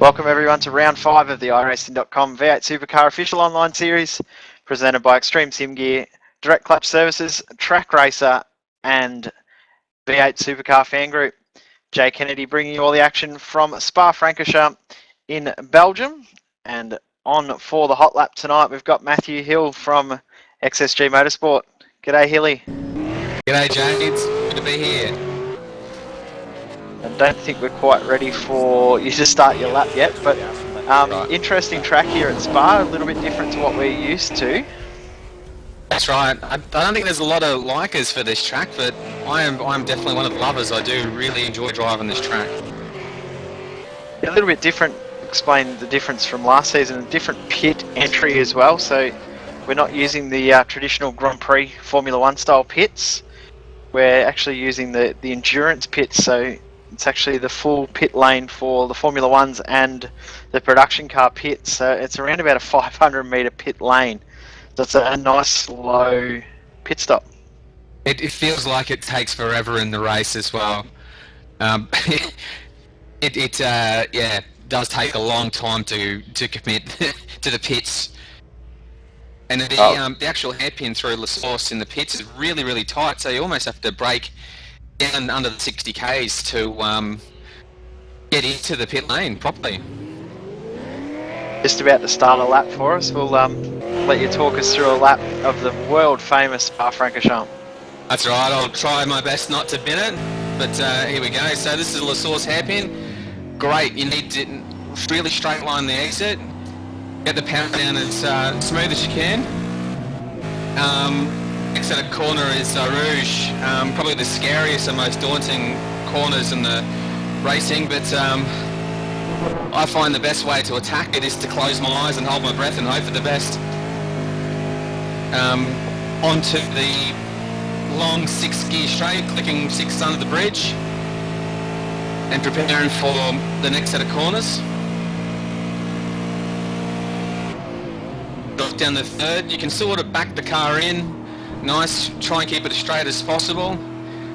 Welcome everyone to round 5 of the Iracing.com V8 Supercar official online series, presented by Extreme Sim Gear, Direct Clutch Services, Track Racer, and V8 Supercar Fan Group. Jay Kennedy bringing you all the action from Spa-Francorchamps in Belgium. And on for the hot lap tonight, we've got Matthew Hill from XSG Motorsport. G'day, Hilly. G'day, James. Good to be here. I don't think we're quite ready for you to start your lap yet, but Right. Interesting track here at Spa, a little bit different to what we're used to. That's right. I don't think there's a lot of likers for this track, but I'm definitely one of the lovers. I do really enjoy driving this track. A little bit different, explain the difference from last season, a different pit entry as well, so we're not using the traditional Grand Prix Formula 1 style pits. We're actually using the endurance pits, so it's actually the full pit lane for the Formula 1s and the production car pits. So it's around about a 500 metre pit lane. So it's a nice slow pit stop. It feels like it takes forever in the race as well. It does take a long time to commit to the pits. And the actual hairpin through La Source in the pits is really, really tight, so you almost have to brake down under the 60 k's to get into the pit lane properly. Just about to start a lap for us. We'll let you talk us through a lap of the world famous Spa-Francorchamps. That's right, I'll try my best not to bin it, but here we go. So this is a La Source hairpin. Great, you need to really straight line the exit. Get the power down as smooth as you can. Next at a corner is Rouge, probably the scariest and most daunting corners in the racing, but I find the best way to attack it is to close my eyes and hold my breath and hope for the best. Onto the long 6-gear straight, clicking 6 under the bridge, and preparing for the next set of corners. Drop down the third, you can sort of back the car in, nice, try and keep it as straight as possible.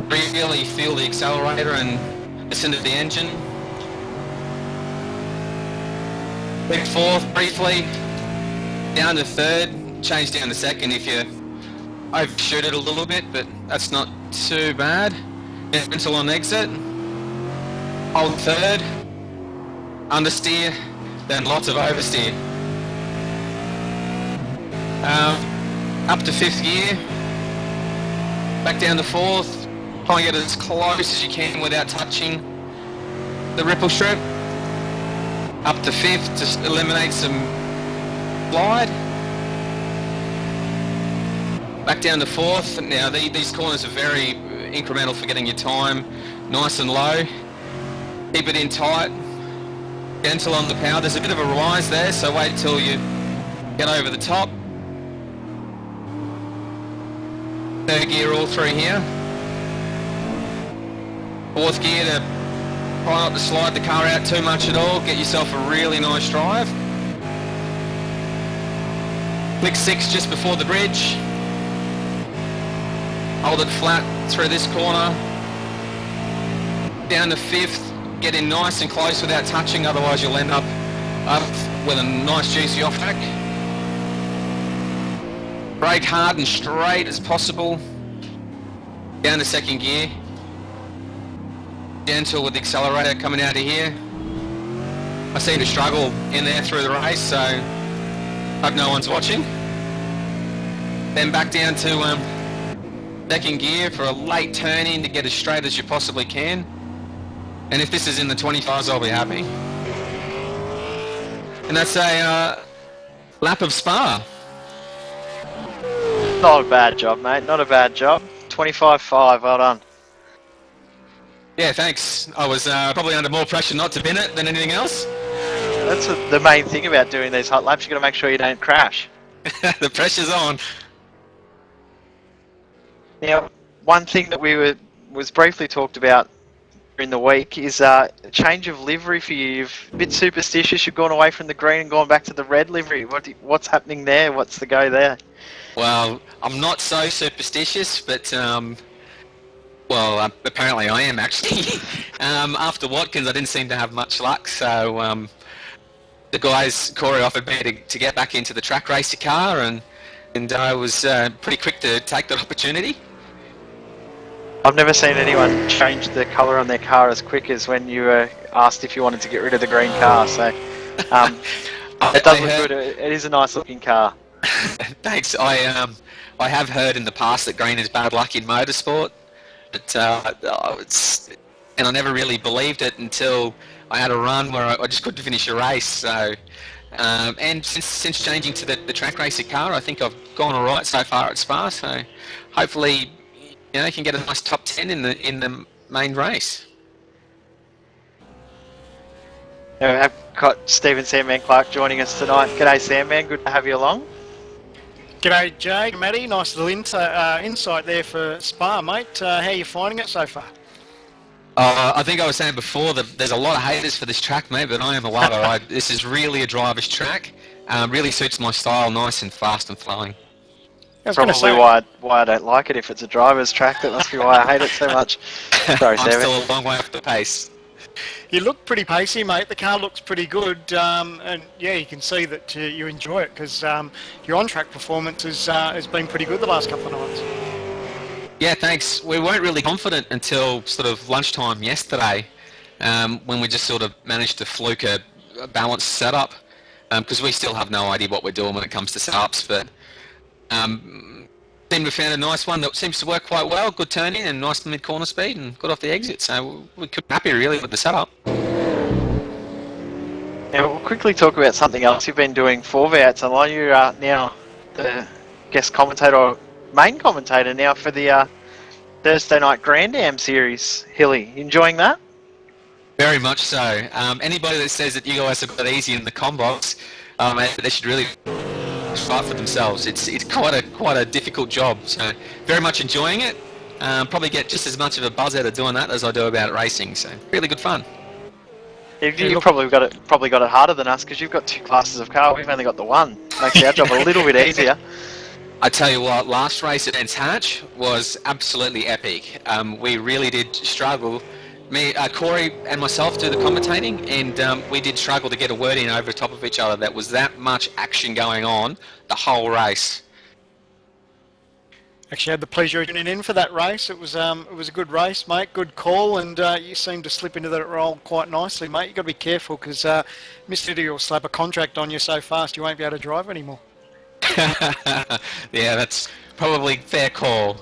Really feel the accelerator and listen to the engine. Pick fourth briefly, down to third, change down to second if you overshoot it a little bit, but that's not too bad. Mental on exit, hold third, understeer, then lots of oversteer. Up to 5th gear, back down to 4th, try and get as close as you can without touching the ripple strip. Up to 5th, just eliminate some glide. Back down to 4th. Now these corners are very incremental for getting your time nice and low. Keep it in tight, gentle on the power. There's a bit of a rise there, so wait till you get over the top. 3rd gear all through here. 4th gear to try not to slide the car out too much at all. Get yourself a really nice drive. Click 6 just before the bridge. Hold it flat through this corner. Down to 5th. Get in nice and close without touching, otherwise you'll end up with a nice juicy off track. Brake hard and straight as possible. Down to 2nd gear. Gentle with the accelerator coming out of here. I seem to struggle in there through the race, so hope no one's watching. Then back down to 2nd gear for a late turn in to get as straight as you possibly can. And if this is in the 25s, I'll be happy. And that's a lap of Spa. Not a bad job, mate, not a bad job. 25.5, well done. Yeah, thanks. I was probably under more pressure not to bin it than anything else. That's the main thing about doing these hot laps, you've got to make sure you don't crash. The pressure's on. Now, one thing that was briefly talked about during the week is a change of livery for you. You've a bit superstitious, you've gone away from the green and gone back to the red livery. What's happening there? What's the go there? Well, I'm not so superstitious, but apparently I am actually. After Watkins, I didn't seem to have much luck, so the guys, Corey offered me to get back into the track racer car, and I was pretty quick to take that opportunity. I've never seen anyone change the colour on their car as quick as when you were asked if you wanted to get rid of the green car. So it does look good. It is a nice looking car. Thanks. I have heard in the past that green is bad luck in motorsport, but and I never really believed it until I had a run where I just couldn't finish a race. So and since changing to the track racer car, I think I've gone all right so far at Spa. So hopefully, you can get a nice top 10 in the main race. I've got Stephen Sandman Clarke joining us tonight. G'day, Sandman. Good to have you along. G'day, Jay, Matty. Nice little insight there for Spa, mate. How are you finding it so far? I think I was saying before that there's a lot of haters for this track, mate, but I am a lover. This is really a driver's track. Really suits my style, nice and fast and flowing. Probably why I don't like it. If it's a driver's track, that must be why I hate it so much. Sorry, I'm Sam. still a long way off the pace. You look pretty pacey, mate. The car looks pretty good, and yeah, you can see that you enjoy it because your on-track performance has been pretty good the last couple of nights. Yeah, thanks. We weren't really confident until sort of lunchtime yesterday, when we just sort of managed to fluke a balanced setup, because we still have no idea what we're doing when it comes to setups, but then we found a nice one that seems to work quite well, good turning and nice mid-corner speed and good off the exit, so we could be happy really with the setup. Now we'll quickly talk about something else you've been doing for v8sonline. You are now the guest commentator, or main commentator now for the Thursday night Grand Am series. Hilly, enjoying that? Very much so. Anybody that says that you guys have got easy in the combox, they should really fight for themselves. It's quite a difficult job, so very much enjoying it. Probably get just as much of a buzz out of doing that as I do about racing, so really good fun. You probably got it harder than us because you've got 2 classes of car. We've only got the one. Makes our job a little bit easier. I tell you what, last race at Ents Hatch was absolutely epic. We really did struggle. Corey and myself do the commentating, and we did struggle to get a word in over top of each other. There was that much action going on the whole race. Actually had the pleasure of tuning in for that race. It was a good race, mate. Good call, and you seemed to slip into that role quite nicely, mate. You've got to be careful because Mr. Diddy will slap a contract on you so fast you won't be able to drive anymore. Yeah, that's probably fair call.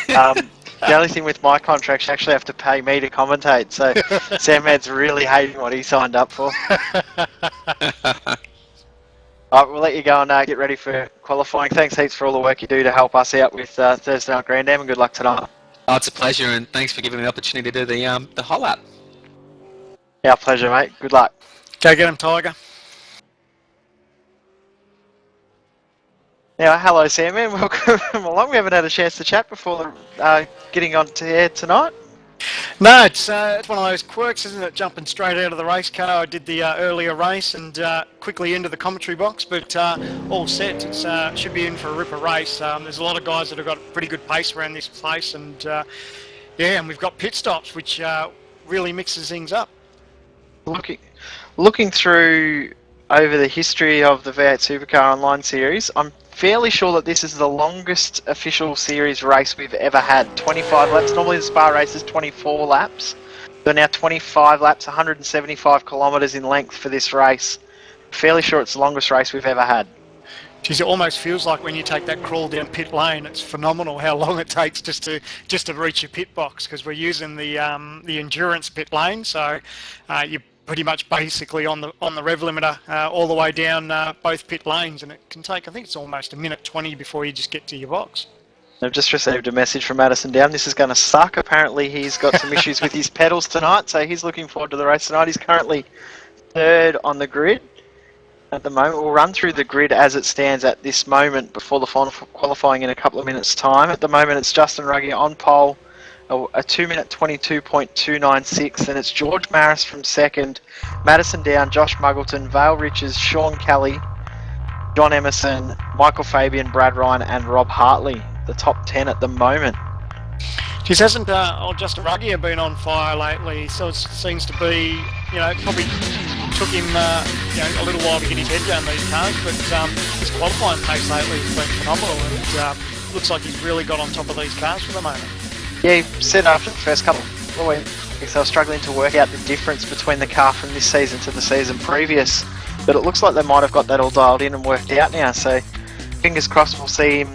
The only thing with my contract, you actually have to pay me to commentate, so Sandman's really hating what he signed up for. Alright, we'll let you go and get ready for qualifying. Thanks heaps for all the work you do to help us out with Thursday night Grand Am, and good luck tonight. Oh, it's a pleasure, and thanks for giving me the opportunity to do the whole lap. Our pleasure, mate. Good luck. Go get him, Tiger. Now, hello, Sandman. Welcome along. We haven't had a chance to chat before getting on to air tonight. No, it's one of those quirks, isn't it? Jumping straight out of the race car. I did the earlier race and quickly into the commentary box, but all set. It should be in for a ripper race. There's a lot of guys that have got pretty good pace around this place, and yeah, and we've got pit stops, which really mixes things up. Looking through over the history of the V8 Supercar Online series, I'm fairly sure that this is the longest official series race we've ever had. 25 laps. Normally the Spa race is 24 laps. They're now 25 laps, 175 kilometres in length for this race. Fairly sure it's the longest race we've ever had. Geez, it almost feels like when you take that crawl down pit lane, it's phenomenal how long it takes just to reach your pit box, because we're using the endurance pit lane, so you pretty much basically on the rev limiter all the way down both pit lanes, and it can take, I think it's almost a minute 20 before you just get to your box. I've just received a message from Madison Down. This is going to suck. Apparently he's got some issues with his pedals tonight, so he's looking forward to the race tonight. He's currently 3rd on the grid at the moment. We'll run through the grid as it stands at this moment before the final qualifying in a couple of minutes' time. At the moment it's Justin Ruggie on pole, a 2-minute 22.296, and it's George Maris from 2nd, Madison Down, Josh Muggleton, Vale Riches, Sean Kelly, John Emerson, Michael Fabian, Brad Ryan and Rob Hartley, the top 10 at the moment. Just hasn't old Justin Ruggie been on fire lately, so it seems to be, probably took him a little while to get his head around these cars, but his qualifying pace lately has been phenomenal, and looks like he's really got on top of these cars for the moment. Yeah, he said after the first couple of weeks, I was struggling to work out the difference between the car from this season to the season previous, but it looks like they might have got that all dialed in and worked out now, so fingers crossed we'll see him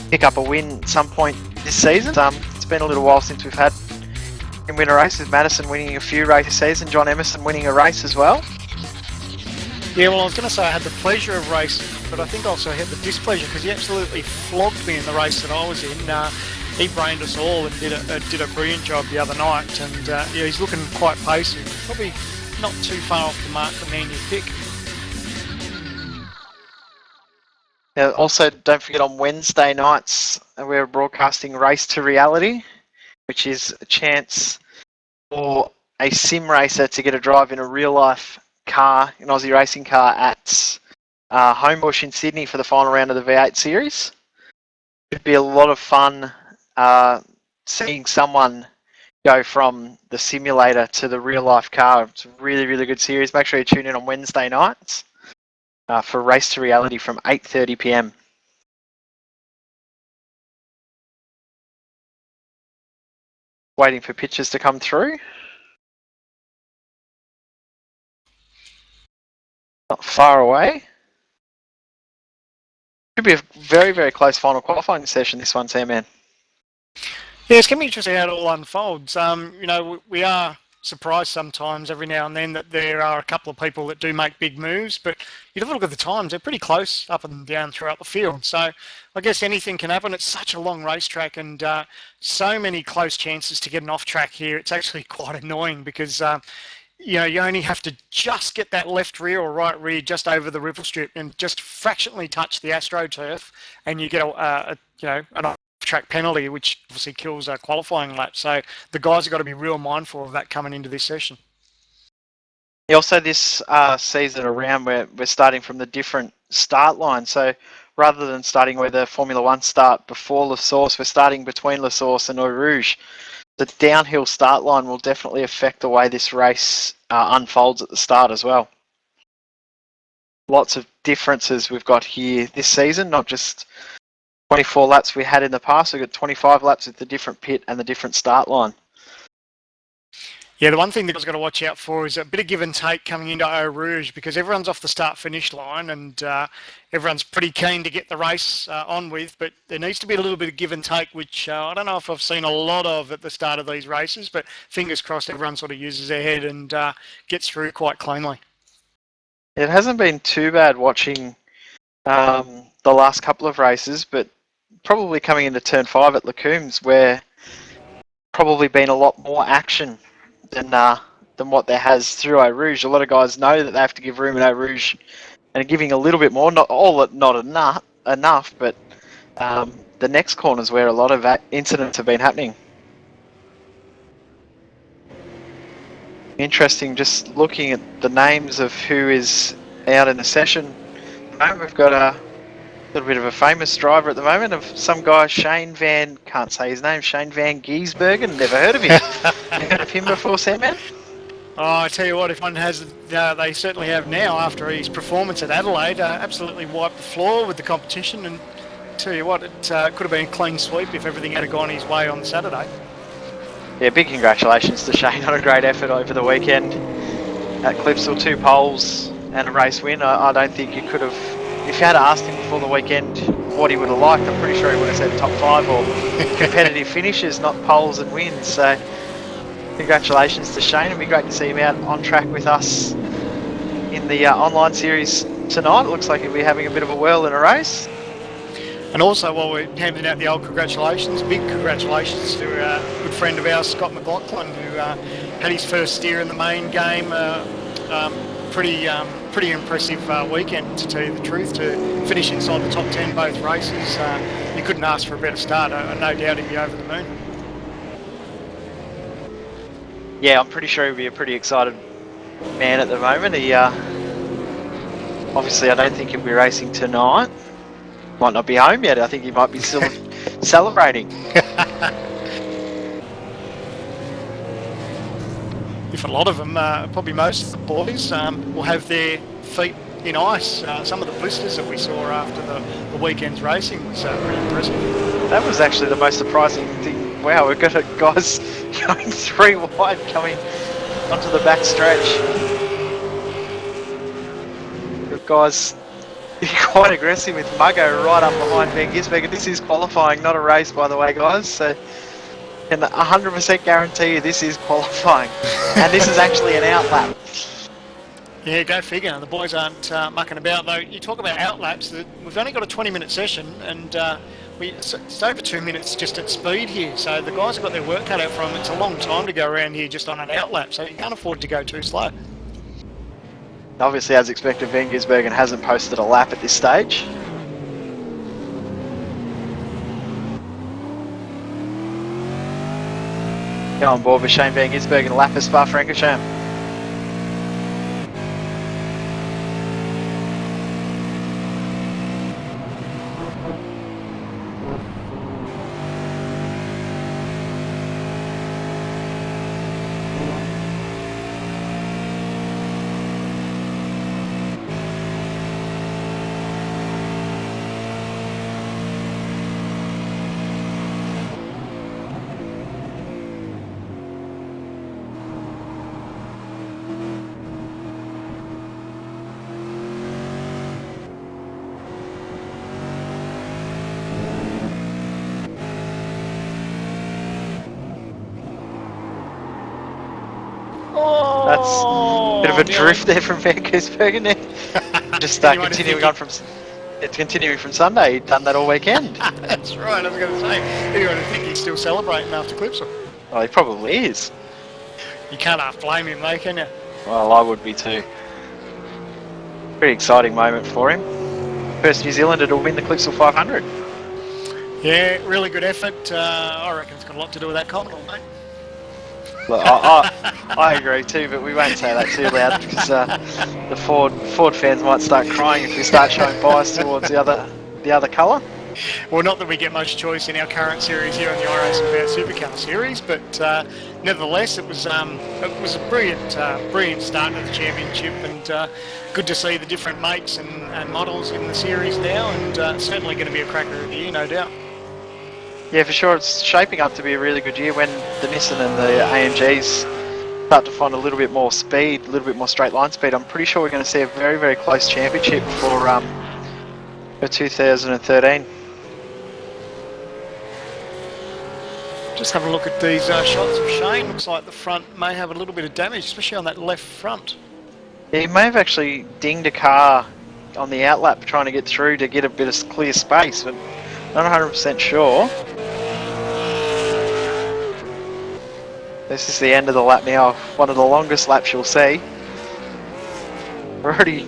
pick up a win at some point this season. It's been a little while since we've had him win a race, with Madison winning a few races this season, John Emerson winning a race as well. Yeah, well, I was going to say I had the pleasure of racing, but I think I also had the displeasure because he absolutely flogged me in the race that I was in. He brained us all and did a brilliant job the other night, and yeah, he's looking quite pacey. Probably not too far off the mark the man you pick. Now, also, don't forget on Wednesday nights we're broadcasting Race to Reality, which is a chance for a sim racer to get a drive in a real life car, an Aussie racing car at Homebush in Sydney for the final round of the V8 series. It'd be a lot of fun seeing someone go from the simulator to the real life car. It's a really, really good series. Make sure you tune in on Wednesday nights for Race to Reality from 8:30 p.m. Waiting for pictures to come through. Not far away. Could be a very, very close final qualifying session, this one, Sam, man. Yeah, it's going to be interesting how it all unfolds. We are surprised sometimes every now and then that there are a couple of people that do make big moves, but you have a look at the times, they're pretty close up and down throughout the field. So I guess anything can happen. It's such a long racetrack and so many close chances to get an off track here. It's actually quite annoying because you only have to just get that left rear or right rear just over the river strip and just fractionally touch the AstroTurf, and you get an off-track penalty, which obviously kills a qualifying lap. So the guys have got to be real mindful of that coming into this session. Yeah, also this season around, we're starting from the different start line. So rather than starting where the Formula One start before La Source, we're starting between La Source and Eau Rouge. The downhill start line will definitely affect the way this race unfolds at the start as well. Lots of differences we've got here this season, not just 24 laps we had in the past. We've got 25 laps with the different pit and the different start line. Yeah, the one thing that I was going to watch out for is a bit of give and take coming into Eau Rouge, because everyone's off the start-finish line and everyone's pretty keen to get the race on with, but there needs to be a little bit of give and take, which I don't know if I've seen a lot of at the start of these races, but fingers crossed everyone sort of uses their head and gets through quite cleanly. It hasn't been too bad watching the last couple of races, but probably coming into Turn 5 at Lacombe's, where probably been a lot more action than what there has through Eau Rouge. A lot of guys know that they have to give room in Eau Rouge and are giving a little bit more, not enough, but the next corners where a lot of incidents have been happening. Interesting, just looking at the names of who is out in the session. We've got a little bit of a famous driver at the moment, of some guy, Shane Van Gisbergen. Never heard of him. You heard of him before, Sam, man? Oh, I tell you what, if one has, they certainly have now after his performance at Adelaide. Absolutely wiped the floor with the competition, and tell you what, it could have been a clean sweep if everything had gone his way on Saturday. Yeah, big congratulations to Shane on a great effort over the weekend at Clipsal. 2 poles and a race win. I don't think you could have, if you had asked him before the weekend what he would have liked, I'm pretty sure he would have said top 5 or competitive finishes, not poles and wins. So congratulations to Shane. It'd be great to see him out on track with us in the online series tonight. It looks like he'll be having a bit of a whirl in a race. And also, while we're handing out the old congratulations, big congratulations to a good friend of ours, Scott McLaughlin, who had his first steer in the main game. Pretty impressive weekend, to tell you the truth, to finish inside the top 10 both races. You couldn't ask for a better start. No doubt he'd be over the moon. Yeah, I'm pretty sure he'll be a pretty excited man at the moment. He obviously, I don't think he'll be racing tonight. Might not be home yet. I think he might be still celebrating. if a lot of them, probably most of the boys, will have their feet in ice. Some of the blisters that we saw after the weekend's racing was pretty impressive. That was actually the most surprising thing. Wow, we've got guys going 3 wide coming onto the back stretch. The guys quite aggressive with Muggo right up behind Van Gisbergen. This is qualifying, not a race, by the way, guys. So, can 100% guarantee you this is qualifying, and this is actually an outlap. Yeah, go figure. The boys aren't mucking about, though. You talk about outlaps. We've only got a 20-minute session, and it's over 2 minutes just at speed here. So the guys have got their work cut out for them. It's a long time to go around here just on an outlap, so you can't afford to go too slow. Obviously, as expected, Van Gisbergen hasn't posted a lap at this stage. Go on board with Shane Van Gisbergen, lap as Spa-Francorchamps. That's a bit of a drift there from Van Gisbergen there. Just continuing from Sunday. He'd done that all weekend. That's right, I was going to say. Anyone would think he's still celebrating after Clipsal. Well, he probably is. You can't half blame him though, can you? Well, I would be too. Pretty exciting moment for him. First New Zealander to win the Clipsal 500. Yeah, really good effort. I reckon it's got a lot to do with that Commodore, mate. Look, I agree too, but we won't say that too loud because the Ford fans might start crying if we start showing bias towards the other colour. Well, not that we get much choice in our current series here on the Iracing Supercar series, but nevertheless, it was a brilliant start to the championship, and good to see the different makes and models in the series now, and certainly going to be a cracker of the year, no doubt. Yeah, for sure. It's shaping up to be a really good year when the Nissan and the AMGs start to find a little bit more speed, a little bit more straight line speed. I'm pretty sure we're going to see a very, very close championship for 2013. Just having a look at these shots of Shane. Looks like the front may have a little bit of damage, especially on that left front. Yeah, he may have actually dinged a car on the outlap trying to get through to get a bit of clear space, but not 100% sure. This is the end of the lap now, one of the longest laps you'll see. We're already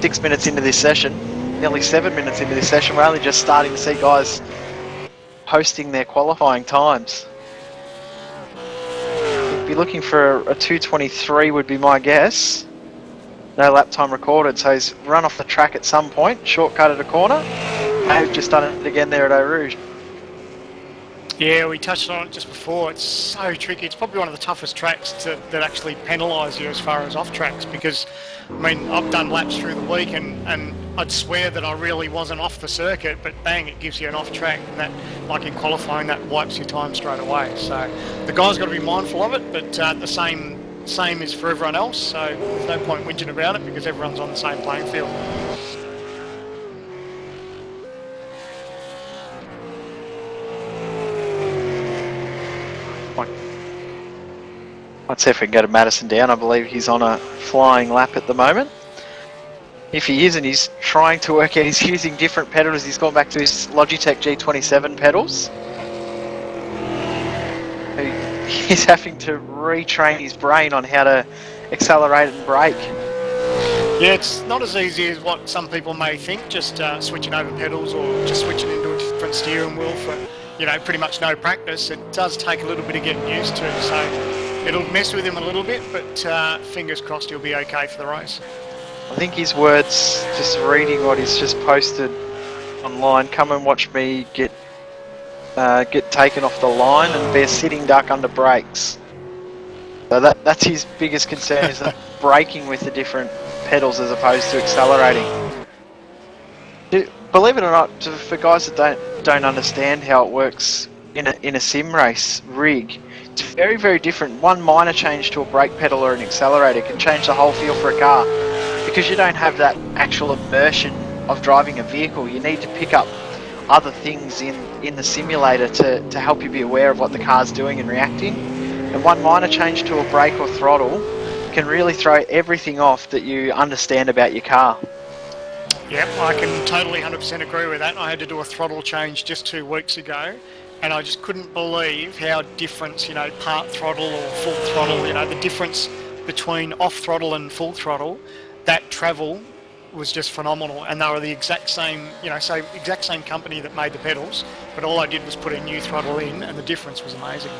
6 minutes into this session, nearly 7 minutes into this session. We're only just starting to see guys posting their qualifying times. We'd be looking for a 2:23 would be my guess. No lap time recorded, so he's run off the track at some point, shortcutted a corner. They've just done it again there at Eau Rouge. Yeah, we touched on it just before. It's so tricky. It's probably one of the toughest tracks that actually penalise you as far as off tracks, because, I mean, I've done laps through the week and I'd swear that I really wasn't off the circuit, but bang, it gives you an off track, and that, like in qualifying, that wipes your time straight away. So the guy's got to be mindful of it, but the same is for everyone else, so there's no point whinging about it because everyone's on the same playing field. Let's see if we can go to Madison down. I believe he's on a flying lap at the moment. If he isn't, he's trying to work out, he's using different pedals. He's gone back to his Logitech G27 pedals. He's having to retrain his brain on how to accelerate and brake. Yeah, it's not as easy as what some people may think, just switching over pedals or just switching into a different steering wheel for, you know, pretty much no practice. It does take a little bit of getting used to, so it'll mess with him a little bit, but fingers crossed he'll be okay for the race. I think his words, just reading what he's just posted online, come and watch me get taken off the line and be a sitting duck under brakes. So that's his biggest concern, is the braking with the different pedals as opposed to accelerating. Believe it or not, for guys that don't understand how it works in a sim race rig, it's very, very different. One minor change to a brake pedal or an accelerator can change the whole feel for a car, because you don't have that actual immersion of driving a vehicle. You need to pick up other things in the simulator to help you be aware of what the car's doing and reacting. And one minor change to a brake or throttle can really throw everything off that you understand about your car. Yep, I can totally 100% agree with that. I had to do a throttle change just 2 weeks ago, and I just couldn't believe how different, you know, part throttle or full throttle, you know, the difference between off throttle and full throttle, that travel was just phenomenal. And they were the exact same, you know, so exact same company that made the pedals, but all I did was put a new throttle in, and the difference was amazing.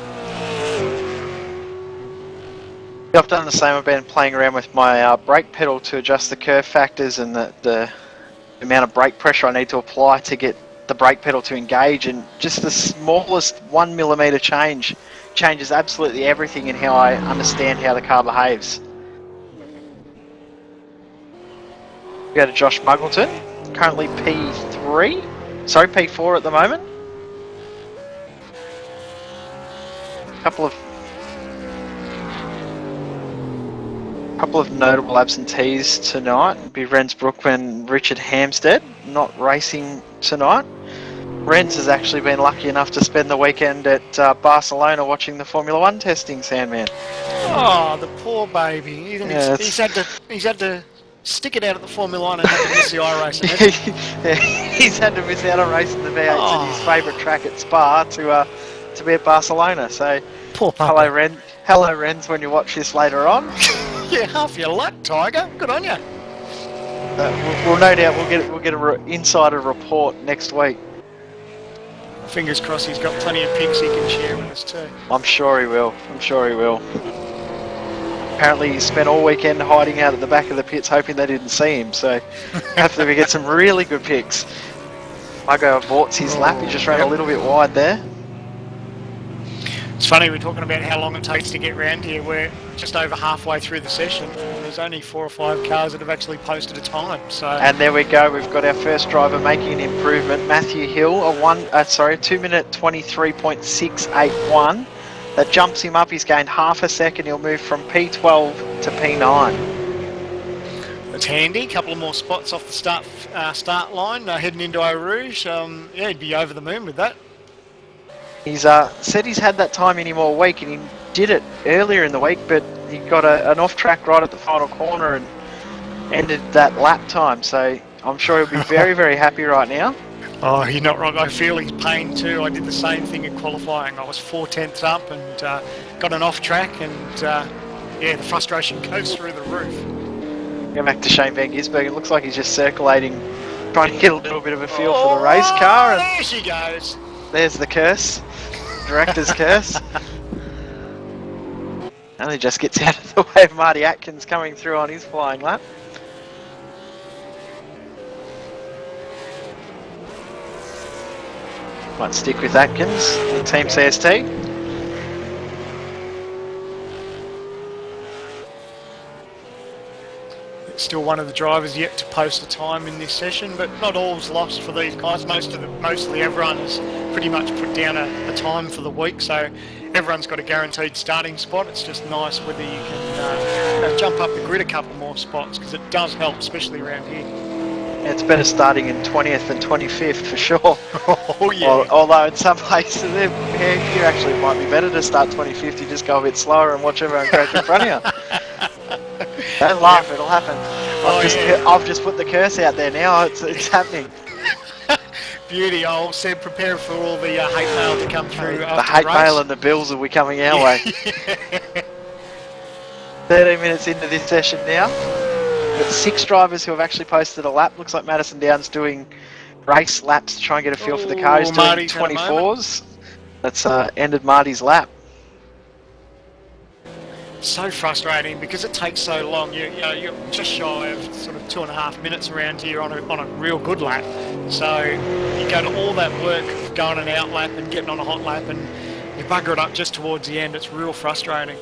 I've done the same. I've been playing around with my brake pedal to adjust the curve factors and the amount of brake pressure I need to apply to get the brake pedal to engage, and just the smallest 1 millimeter change changes absolutely everything in how I understand how the car behaves. We go to Josh Muggleton, currently P4 at the moment. Couple of notable absentees tonight. It'd be Rensbrook and Richard Hamstead not racing tonight. Rens has actually been lucky enough to spend the weekend at Barcelona watching the Formula 1 testing, Sandman. Oh, the poor baby. He's had to stick it out at the Formula 1 and had to miss the Iracing. He's had to miss out on racing the V8s at his favourite track at Spa to be at Barcelona. So, poor puppy. Hello, Rens, when you watch this later on. Yeah, half your luck, Tiger. Good on you. Well, no doubt we'll get an insider report next week. Fingers crossed he's got plenty of pics he can share with us too. I'm sure he will. Apparently he spent all weekend hiding out at the back of the pits hoping they didn't see him, so hopefully we get some really good pics. Muggo aborts his lap, he just ran a little bit wide there. It's funny, we're talking about how long it takes to get round here. We're just over halfway through the session, and there's only 4 or 5 cars that have actually posted a time. So. And there we go, we've got our first driver making an improvement, Matthew Hill, a 2 minute 23.681. That jumps him up, he's gained half a second, he'll move from P12 to P9. That's handy, a couple of more spots off the start line, heading into Eau Rouge. Yeah, he'd be over the moon with that. He's said he's had that time in him all week, and he did it earlier in the week, but he got an off-track right at the final corner and ended that lap time, so I'm sure he'll be very, very happy right now. Oh, you're not wrong. I feel his pain too. I did the same thing in qualifying. I was 4/10 up and got an off-track, and yeah, the frustration goes through the roof. Go back to Shane Van Gisbergen. It looks like he's just circulating, trying to get a little bit of a feel for the race car. And there she goes. There's the curse. Director's curse. Only just gets out of the way of Marty Atkins coming through on his flying lap. Might stick with Atkins in Team CST. Still one of the drivers yet to post a time in this session, but not all's lost for these guys. Mostly everyone has pretty much put down a time for the week, so everyone's got a guaranteed starting spot. It's just nice whether you can jump up the grid a couple more spots, because it does help, especially around here. Yeah, it's better starting in 20th and 25th for sure. Oh yeah. Although in some places here actually might be better to start 25th. You just go a bit slower and watch everyone crash in front of you. Don't laugh, it'll happen. I've just put the curse out there now, it's happening. Beauty, I'll Seb, prepare for all the hate mail to come through. The hate mail and the bills will be coming our way. 13 minutes into this session now. We've got 6 drivers who have actually posted a lap. Looks like Madison Down's doing race laps to try and get a feel for the car. He's doing 24s. That's ended Marty's lap. So frustrating because it takes so long. You're just shy of sort of 2.5 minutes around here on a real good lap. So you go to all that work of going an out lap and getting on a hot lap, and you bugger it up just towards the end. It's real frustrating.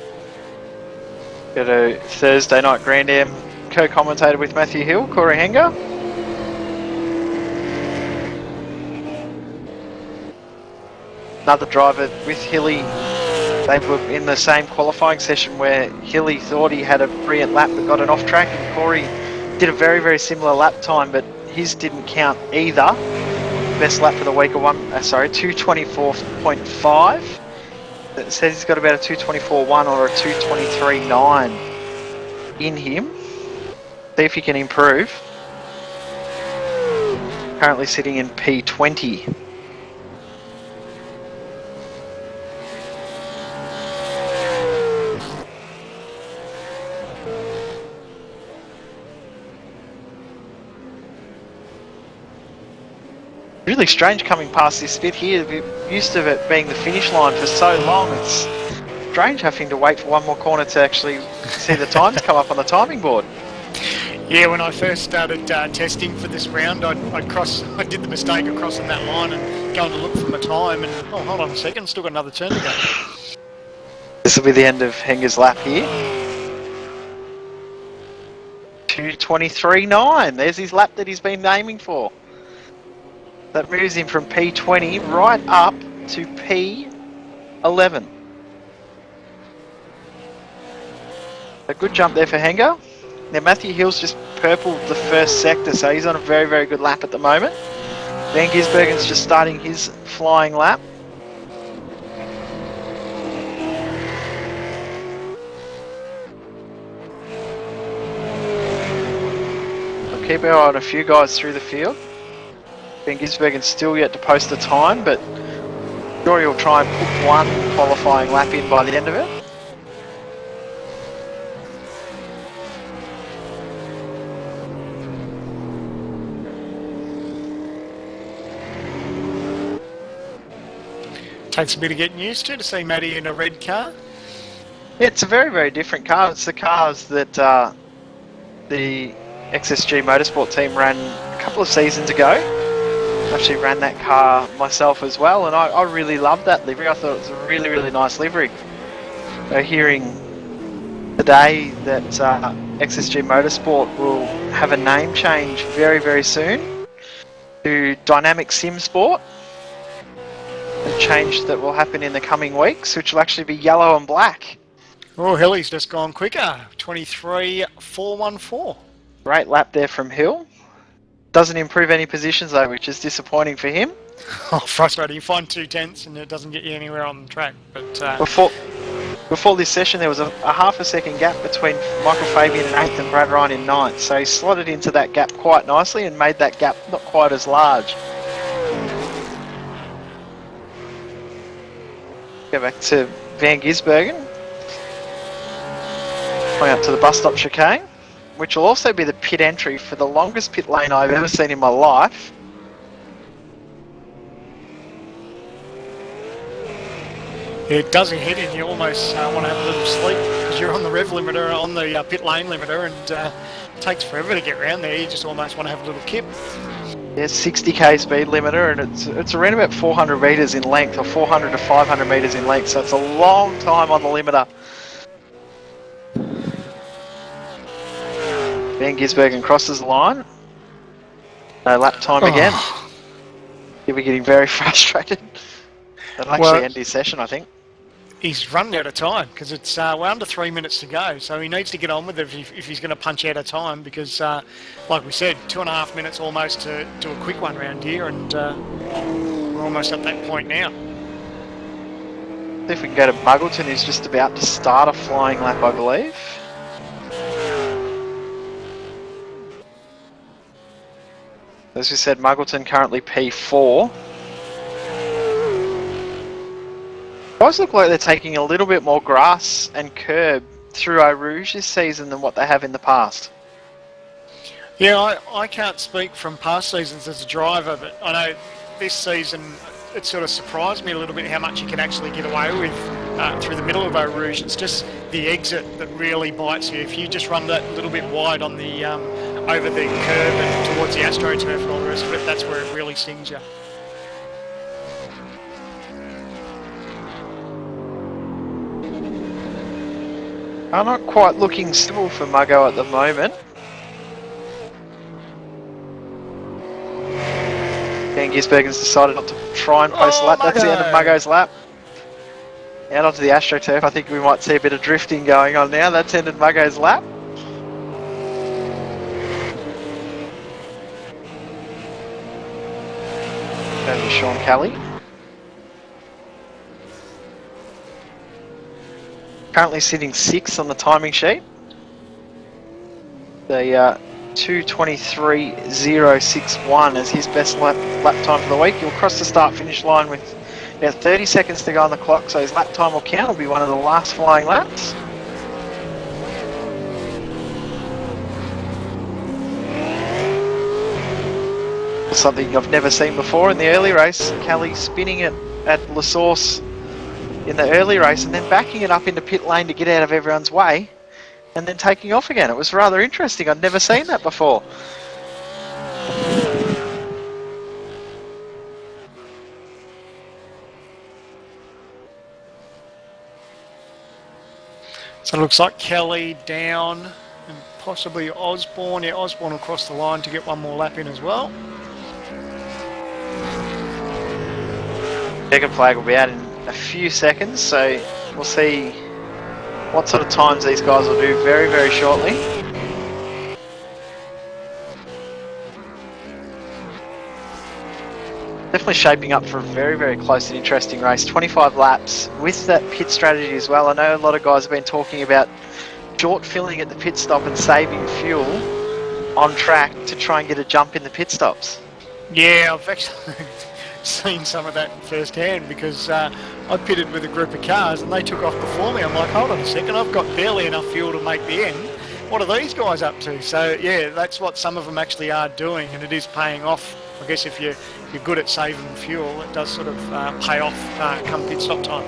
Got a Thursday night Grand Am co-commentator with Matthew Hill, Corey Henger. Another driver with Hilly. They were in the same qualifying session where Hilly thought he had a brilliant lap but got an off track, and Corey did a very, very similar lap time, but his didn't count either. Best lap for the week of 224.5. It says he's got about a 224.1 or a 223.9 in him. See if he can improve. Currently sitting in P20. Really strange coming past this bit here. We're used to it being the finish line for so long. It's strange having to wait for one more corner to actually see the times come up on the timing board. Yeah, when I first started testing for this round, I did the mistake of crossing that line and going to look for my time, and oh, hold on a second, still got another turn to go. This will be the end of Henger's lap here. 223.9. There's his lap that he's been aiming for. That moves him from P20 right up to P11. A good jump there for Henger. Now Matthew Hill's just purpled the first sector, so he's on a very, very good lap at the moment. Van Gisbergen's just starting his flying lap. I'll keep our eye on a few guys through the field. Van Gisbergen's still yet to post a time, but sure he'll try and put one qualifying lap in by the end of it. Takes a bit of getting used to see Matty in a red car. Yeah, it's a very, very different car. It's the cars that the XSG Motorsport team ran a couple of seasons ago. Actually ran that car myself as well, and I really loved that livery. I thought it was a really, really nice livery. Hearing today that XSG Motorsport will have a name change very, very soon to Dynamic Sim Sport. A change that will happen in the coming weeks, which will actually be yellow and black. Oh, Hilly's just gone quicker. 23.414. Great lap there from Hill. Doesn't improve any positions though, which is disappointing for him. Oh, frustrating. You find 2/10 and it doesn't get you anywhere on the track. But Before this session, there was a half a second gap between Michael Fabian in 8th and Brad Ryan in 9th, so he slotted into that gap quite nicely and made that gap not quite as large. Go back to Van Gisbergen. Going up to the bus stop chicane, which will also be the pit entry for the longest pit lane I've ever seen in my life. It does hit and you almost want to have a little sleep because you're on the rev limiter, on the pit lane limiter, and it takes forever to get around there. You just almost want to have a little kip. Yeah, 60k speed limiter, and it's around about 400 metres in length, or 400 to 500 metres in length, so it's a long time on the limiter. Van Gisbergen crosses the line. No lap time again. He'll be getting very frustrated. That'll actually end his session, I think. He's running out of time because it's we're under 3 minutes to go, so he needs to get on with it if he's going to punch out of time because, like we said, 2.5 minutes almost to do a quick one round here, and we're almost at that point now. See if we can go to Muggleton, who's just about to start a flying lap, I believe. As we said, Muggleton currently P4. Guys look like they're taking a little bit more grass and curb through Eau Rouge this season than what they have in the past. Yeah, I can't speak from past seasons as a driver, but I know this season it sort of surprised me a little bit how much you can actually get away with through the middle of Eau Rouge. It's just the exit that really bites you. If you just run that little bit wide on the over the curb and towards the AstroTurf and all the rest of it, that's where it really stings you. are not quite looking civil for Muggo at the moment. And Gisbergen's decided not to try and post a lap. That's the end of Muggo's lap. Out onto the AstroTurf. I think we might see a bit of drifting going on now. That's ended Muggo's lap. Over to Sean Kelly. Currently sitting 6th on the timing sheet. The 2:23.061 as his best lap time for the week. He'll cross the start-finish line with about 30 seconds to go on the clock, so his lap time will count. It'll be one of the last flying laps. Something I've never seen before in the early race. Kelly spinning it at La Source in the early race and then backing it up into pit lane to get out of everyone's way and then taking off again. It was rather interesting. I'd never seen that before. So it looks like Kelly down and possibly Osborne. Yeah, Osborne will cross the line to get one more lap in as well. Checkered flag will be out in a few seconds, so we'll see what sort of times these guys will do very, very shortly. Definitely shaping up for a very, very close and interesting race. 25 laps with that pit strategy as well. I know a lot of guys have been talking about short filling at the pit stop and saving fuel on track to try and get a jump in the pit stops. Yeah, I've actually seen some of that firsthand because I pitted with a group of cars and they took off before me. I'm like, hold on a second, I've got barely enough fuel to make the end. What are these guys up to? So yeah, that's what some of them actually are doing, and it is paying off. I guess if you're good at saving fuel, it does sort of pay off come pit stop time.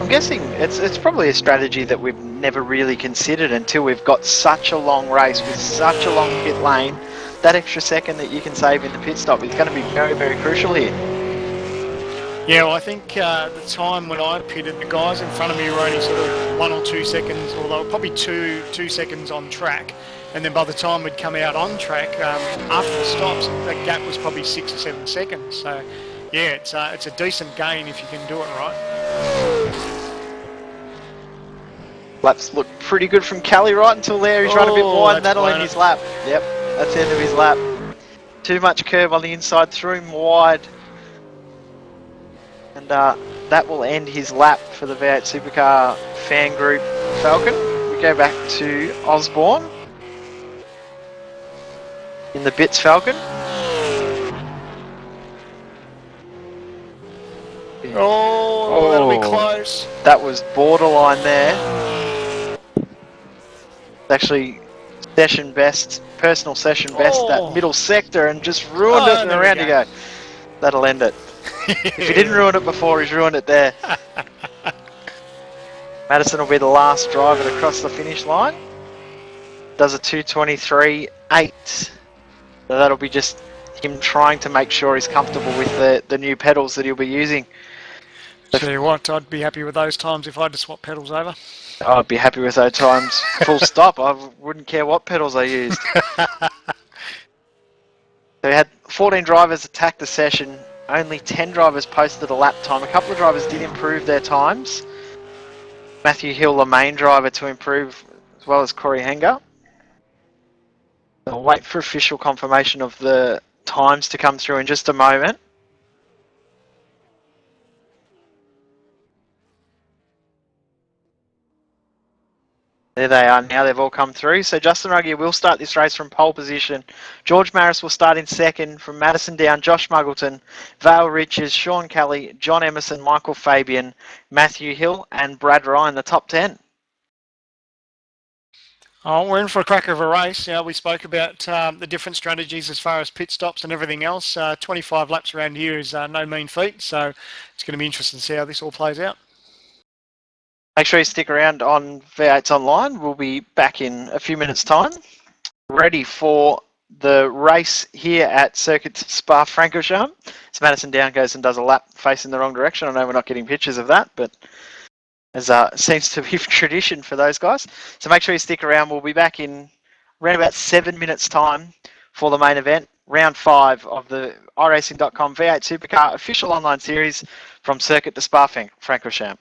I'm guessing it's probably a strategy that we've never really considered until we've got such a long race with such a long pit lane. That extra second that you can save in the pit stop is going to be very, very crucial here. Yeah, well, I think the time when I pitted, the guys in front of me were only sort of 1 or 2 seconds, or they were probably two seconds on track. And then by the time we'd come out on track, after the stops, that gap was probably 6 or 7 seconds. So, yeah, it's a decent gain if you can do it right. Laps look pretty good from Kelly right until there. He's run a bit wide, and that'll end his lap. Yep, that's the end of his lap. Too much curve on the inside, threw him wide. And that will end his lap for the V8 Supercar fan group Falcon. We go back to Osborne in the Bits Falcon. Oh, that'll be close. That was borderline there. It's actually session best, personal session best, that middle sector, and just ruined it, and around you go. That'll end it. If he didn't ruin it before, he's ruined it there. Madison will be the last driver to cross the finish line. Does a 2:23.8. So that'll be just him trying to make sure he's comfortable with the new pedals that he'll be using. Tell you what, I'd be happy with those times if I had to swap pedals over. I'd be happy with those times, full stop. I wouldn't care what pedals I used. So we had 14 drivers attack the session. Only 10 drivers posted a lap time. A couple of drivers did improve their times. Matthew Hill, the main driver, to improve, as well as Corey Henger. I'll wait for official confirmation of the times to come through in just a moment. There they are now, they've all come through. So Justin Ruggier will start this race from pole position. George Maris will start in second from Madison down. Josh Muggleton, Vale Richards, Sean Kelly, John Emerson, Michael Fabian, Matthew Hill and Brad Ryan, the top 10. Oh, we're in for a cracker of a race. Yeah, we spoke about the different strategies as far as pit stops and everything else. 25 laps around here is no mean feat, so it's going to be interesting to see how this all plays out. Make sure you stick around on V8's Online. We'll be back in a few minutes' time. Ready for the race here at Circuit Spa-Francorchamps. So Madison down goes and does a lap facing the wrong direction. I know we're not getting pictures of that, but as seems to be tradition for those guys. So make sure you stick around. We'll be back in around about 7 minutes' time for the main event, round 5 of the Iracing.com V8 Supercar official online series from Circuit to Spa-Francorchamps.